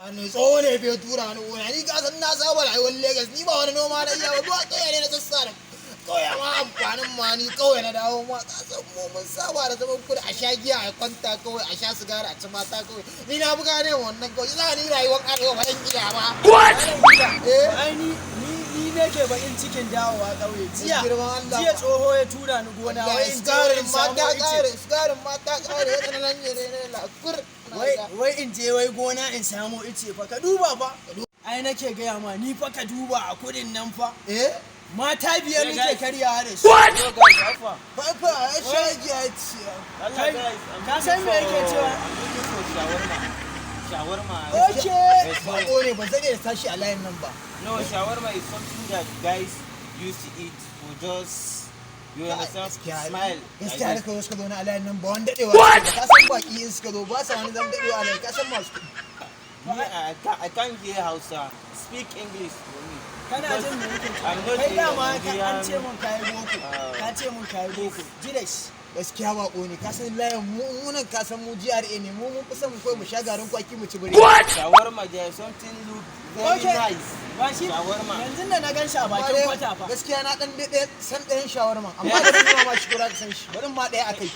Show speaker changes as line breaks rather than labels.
Wani tsoho ne bai tura ni gona, ni ka san na saba rayuwar Legas, ni ba wani noma na iya ba, zuwa ƙauye ne na sassara. Ƙauye ma amfanin ma ni ƙauye na dawo ma, ka san mu mun saba da zaman kudu a sha giya a kwanta kawai, a sha sigari a ci mata kawai. Ni na buga ne wannan kawai, za ni rayuwar arewa ba ɗan gida ba.
Ai ni nake bakin cikin dawowa ƙauye. Jiya tsoho ya tura ni gona wai in je in samu ice.
Sigarin mata ƙare ya tsananan ne lakur.
Wai in je wai gona in samu ice fa, ka duba fa. Ai nake gaya ma ni fa ka duba a kudin nan fa. Mata biyar nake karyawa da su.
What? Papa, ya sha giya ce.
Ka san me yake cewa?
Shawarma.
Okay.
Bako ne, ba zan iya tashi a layin nan ba.
No, shawarma is something that guys used to eat for just, you understand, smile.
Gaskiya da kawai suka zo na a layin nan ba wani daɗewa. What? Ka san baki in suka zo ba sa wani zan daɗewa a layin, ka san masu kuɗi.
I can't hear Hausa. Speak English for me.
Kana jin me yake cewa?
I'm not
Kai
a
dama an
Nigerian.
ce mun kayi boko. Ka ce mun kayi boko. Jiresh.
Gaskiya bako ne, ka san layin mu nan ka san mu GRA ne, mu mun fi son mu kawai mu sha garin kwaki mu ci bire.
Shawarma, there is something look very nice.
Ba shi
Shawarma.
yanzu da na gan shi a bakin kwata fa.
Gaskiya na ɗan ɗaya san ɗayan shawarma, amma da kuma ma shi kura ka san shi, bari ma ɗaya a kai.